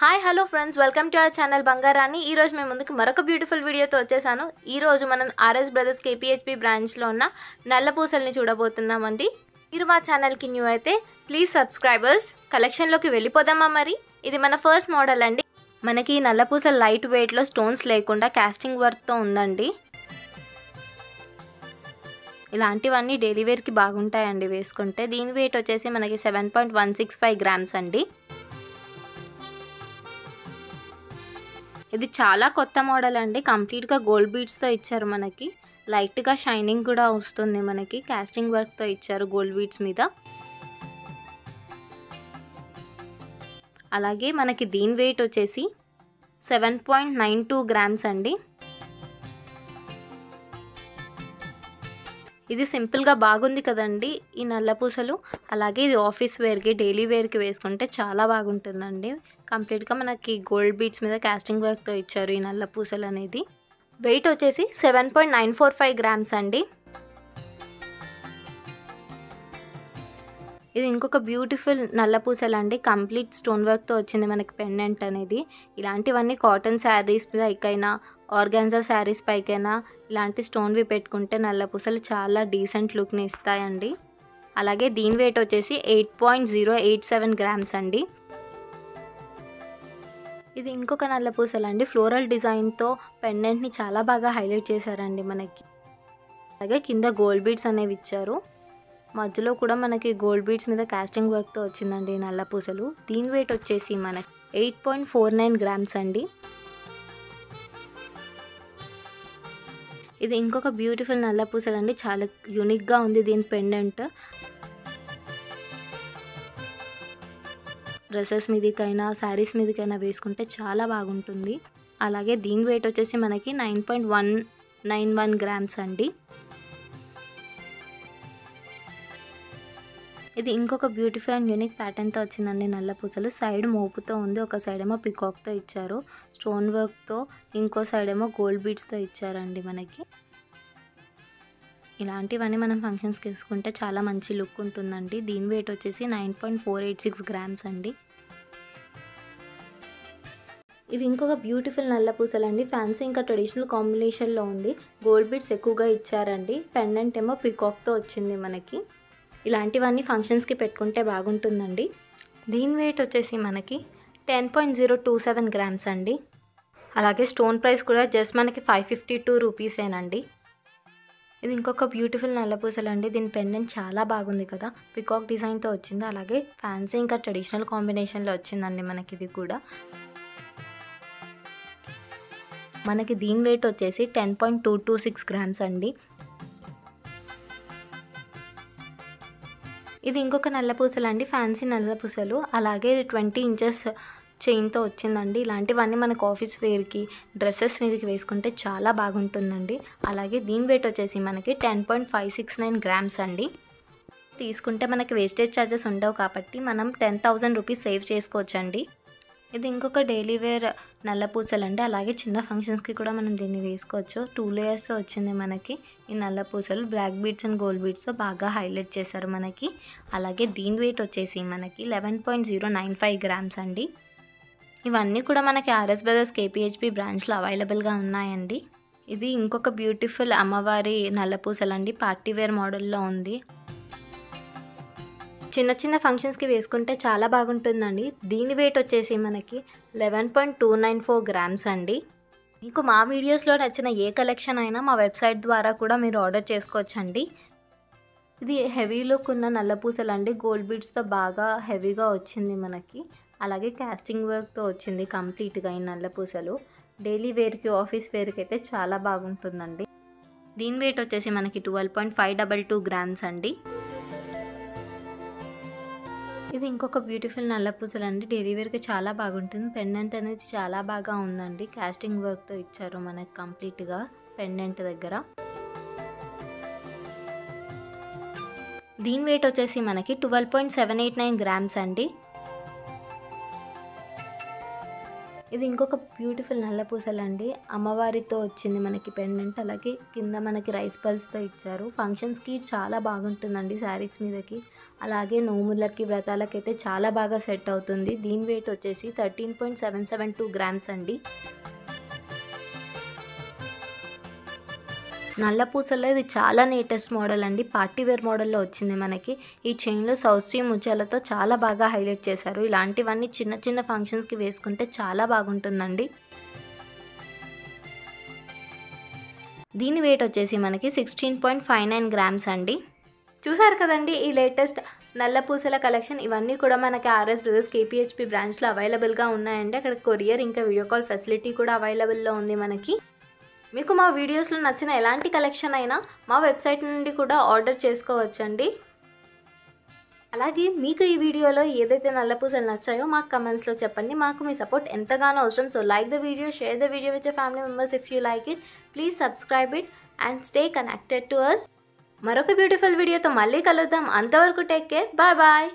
Hi hello friends, welcome to our channel బంగారాన్ని. ఈరోజు మేము ముందుకు మరొక బ్యూటిఫుల్ వీడియోతో వచ్చేసాను. ఈరోజు మనం ఆర్ఎస్ బ్రదర్స్ కేపీహెచ్పి బ్రాంచ్లో ఉన్న నల్ల పూసల్ని చూడబోతున్నామండి. మీరు మా ఛానల్కి న్యూ అయితే ప్లీజ్ సబ్స్క్రైబర్స్. కలెక్షన్లోకి వెళ్ళిపోదామా మరి. ఇది మన ఫస్ట్ మోడల్ అండి. మనకి నల్ల పూసలు లైట్ వెయిట్లో స్టోన్స్ లేకుండా కాస్టింగ్ వర్క్తో ఉందండి. ఇలాంటివన్నీ డైలీ వేర్కి బాగుంటాయండి వేసుకుంటే. దీని వెయిట్ వచ్చేసి మనకి 7.165 గ్రామ్స్ అండి. ఇది చాలా కొత్త మోడల్ అండి. కంప్లీట్గా గోల్డ్ బీడ్స్తో ఇచ్చారు. మనకి లైట్గా షైనింగ్ కూడా వస్తుంది. మనకి కాస్టింగ్ వర్క్తో ఇచ్చారు గోల్డ్ బీడ్స్ మీద. అలాగే మనకి దీని వెయిట్ వచ్చేసి 7.92 గ్రామ్స్ అండి. ఇది సింపుల్గా బాగుంది కదండి ఈ నల్ల పూసలు. అలాగే ఇది ఆఫీస్ వేర్కి డైలీ వేర్కి వేసుకుంటే చాలా బాగుంటుందండి. కంప్లీట్గా మనకి గోల్డ్ బీడ్స్ మీద కాస్టింగ్ వర్క్తో ఇచ్చారు ఈ నల్ల పూసలు అనేది. వెయిట్ వచ్చేసి 7.945 గ్రామ్స్ అండి. ఇది ఇంకొక బ్యూటిఫుల్ నల్ల పూసలు అండి. కంప్లీట్ స్టోన్ వర్క్తో వచ్చింది మనకి పెండెంట్ అనేది. ఇలాంటివన్నీ కాటన్ శారీస్ పైకైనా ఆర్గాన్జా శారీస్ పైకైనా ఇలాంటి స్టోన్వి పెట్టుకుంటే నల్ల పూసలు చాలా డీసెంట్ లుక్ని ఇస్తాయండి. అలాగే దీని వెయిట్ వచ్చేసి 8.087 గ్రామ్స్ అండి. ఇది ఇంకొక నల్ల పూసలు అండి. ఫ్లోరల్ డిజైన్తో పెండెంట్ని చాలా బాగా హైలైట్ చేశారండి మనకి. అలాగే కింద గోల్డ్ బీడ్స్ అనేవి ఇచ్చారు. మధ్యలో కూడా మనకి గోల్డ్ బీడ్స్ మీద కాస్టింగ్ వర్క్తో వచ్చిందండి నల్ల పూసలు. దీని వెయిట్ వచ్చేసి మనకి 8.49 గ్రామ్స్ అండి. ఇది ఇంకొక బ్యూటిఫుల్ నల్ల పూసలు అండి. చాలా యూనిక్గా ఉంది దీని పెండెంట్. డ్రెస్సెస్ మీదకైనా శారీస్ మీదకైనా వేసుకుంటే చాలా బాగుంటుంది. అలాగే దీని వెయిట్ వచ్చేసి మనకి 9.191 గ్రామ్స్ అండి. ఇది ఇంకొక బ్యూటిఫుల్ అండ్ యూనిక్ ప్యాటర్న్తో వచ్చిందండి నల్ల పూసలు. సైడ్ మోపుతో ఉంది, ఒక సైడ్ ఏమో పికాక్తో ఇచ్చారు స్టోన్ వర్క్తో, ఇంకో సైడ్ ఏమో గోల్డ్ బీడ్స్తో ఇచ్చారండి మనకి. ఇలాంటివన్నీ మనం ఫంక్షన్స్కి వేసుకుంటే చాలా మంచి లుక్ ఉంటుందండి. దీని వెయిట్ వచ్చేసి 9.486 గ్రామ్స్ అండి. ఇవి ఇంకొక బ్యూటిఫుల్ నల్ల పూసలు అండి. ఫ్యాన్సీ ఇంకా ట్రెడిషనల్ కాంబినేషన్లో ఉంది. గోల్డ్ బీడ్స్ ఎక్కువగా ఇచ్చారండి. పెండెంట్ ఏమో పికాక్తో వచ్చింది మనకి. ఇలాంటివన్నీ ఫంక్షన్స్కి పెట్టుకుంటే బాగుంటుందండి. దీని వెయిట్ వచ్చేసి మనకి 10.027 గ్రామ్స్ అండి. అలాగే స్టోన్ ప్రైస్ కూడా జస్ట్ మనకి 552 రూపీసేనండి. ఇది ఇంకొక బ్యూటిఫుల్ నల్ల పూసలు అండి. దీని పెండెంట్ చాలా బాగుంది కదా, పికాక్ డిజైన్తో వచ్చింది. అలాగే ఫ్యాన్సీ ఇంకా ట్రెడిషనల్ కాంబినేషన్లో వచ్చిందండి మనకి. ఇది కూడా మనకి దీని వెయిట్ వచ్చేసి 10.226 గ్రామ్స్ అండి. ఇది ఇంకొక నల్ల పూసలు అండి. ఫ్యాన్సీ నల్ల పూసలు. అలాగే ఇది 20 ఇంచెస్ చైన్తో వచ్చిందండి. ఇలాంటివన్నీ మనకు ఆఫీస్ వేర్కి డ్రెస్సెస్ మీదకి వేసుకుంటే చాలా బాగుంటుందండి. అలాగే దీని వెయిట్ వచ్చేసి మనకి 10.569 గ్రామ్స్ అండి. తీసుకుంటే మనకి వేస్టేజ్ ఛార్జెస్ ఉండవు కాబట్టి మనం 10,000 రూపీస్ సేవ్ చేసుకోవచ్చండి. ఇది ఇంకొక డైలీ వేర్ నల్ల పూసలు అండి. అలాగే చిన్న ఫంక్షన్స్కి కూడా మనం దీన్ని వేసుకోవచ్చు. 2 లేయర్స్తో వచ్చింది మనకి ఈ నల్ల పూసలు. బ్లాక్ బీడ్స్ అండ్ గోల్డ్ బీడ్స్తో బాగా హైలైట్ చేశారు మనకి. అలాగే దీని వెయిట్ వచ్చేసి మనకి 11.095 గ్రామ్స్ అండి. ఇవన్నీ కూడా మనకి ఆర్ఎస్ బ్రదర్స్ కేపీహెచ్పి బ్రాంచ్లో అవైలబుల్గా ఉన్నాయండి. ఇది ఇంకొక బ్యూటిఫుల్ అమ్మవారి నల్ల పూసలు అండి. పార్టీ వేర్ మోడల్లో ఉంది. చిన్న చిన్న ఫంక్షన్స్కి వేసుకుంటే చాలా బాగుంటుందండి. దీని వెయిట్ వచ్చేసి మనకి 11.294 గ్రామ్స్ అండి. మీకు మా వీడియోస్లో నచ్చిన ఏ కలెక్షన్ అయినా మా వెబ్సైట్ ద్వారా కూడా మీరు ఆర్డర్ చేసుకోవచ్చండి. ఇది హెవీ లుక్ ఉన్న నల్ల పూసలు అండి. గోల్డ్ బీడ్స్తో బాగా హెవీగా వచ్చింది మనకి. అలాగే కాస్టింగ్ వర్క్తో వచ్చింది కంప్లీట్గా ఈ నల్ల పూసలు. డైలీ వేర్కి ఆఫీస్ వేర్కి అయితే చాలా బాగుంటుందండి. దీని వెయిట్ వచ్చేసి మనకి 12.522 గ్రామ్స్ అండి. ఇది ఇంకొక బ్యూటిఫుల్ నల్ల పూసలు అండి. డైలీ వేర్కి చాలా బాగుంటుంది. పెండెంట్ అనేది చాలా బాగా ఉందండి. కాస్టింగ్ వర్క్తో ఇచ్చారు మనకి కంప్లీట్గా పెండెంట్ దగ్గర. దీని వెయిట్ వచ్చేసి మనకి 12.789 గ్రామ్స్ అండి. ఇది ఇంకొక బ్యూటిఫుల్ నల్ల పూసలండి. అమ్మవారితో వచ్చింది మనకి పెండెంట్. అలాగే కింద మనకి రైస్ పల్స్తో ఇచ్చారు. ఫంక్షన్స్కి చాలా బాగుంటుందండి శారీస్ మీదకి. అలాగే నోములకి వ్రతాలకి అయితే చాలా బాగా సెట్ అవుతుంది. దీని వెయిట్ వచ్చేసి 13.772 గ్రామ్స్ అండి. నల్ల పూసల్లో ఇది చాలా లేటెస్ట్ మోడల్ అండి. పార్టీ వేర్ మోడల్లో వచ్చింది మనకి. ఈ చైన్లో సౌత్ సీ ముత్యాలతో చాలా బాగా హైలైట్ చేశారు. ఇలాంటివన్నీ చిన్న చిన్న ఫంక్షన్స్కి వేసుకుంటే చాలా బాగుంటుందండి. దీని వెయిట్ వచ్చేసి మనకి 16.59 గ్రామ్స్ అండి. చూసారు కదండి ఈ లేటెస్ట్ నల్ల పూసల కలెక్షన్. ఇవన్నీ కూడా మనకి ఆర్ఎస్ బ్రదర్స్ కేపీహెచ్పి బ్రాంచ్లో అవైలబుల్గా ఉన్నాయండి. అక్కడ కొరియర్ ఇంకా వీడియో కాల్ ఫెసిలిటీ కూడా అవైలబుల్లో ఉంది మనకి. మీకు మా వీడియోస్లో నచ్చిన ఎలాంటి కలెక్షన్ అయినా మా వెబ్సైట్ నుండి కూడా ఆర్డర్ చేసుకోవచ్చండి. అలాగే మీకు ఈ వీడియోలో ఏదైతే నల్ల పూసలు నచ్చాయో మాకు కమెంట్స్లో చెప్పండి. మాకు మీ సపోర్ట్ ఎంతగానో అవసరం. So like the video, share the video with your family members if you like it. Please subscribe it and stay connected to us. మరొక బ్యూటిఫుల్ వీడియోతో మళ్ళీ కలుద్దాం. అంతవరకు టేక్ కేర్. Bye bye.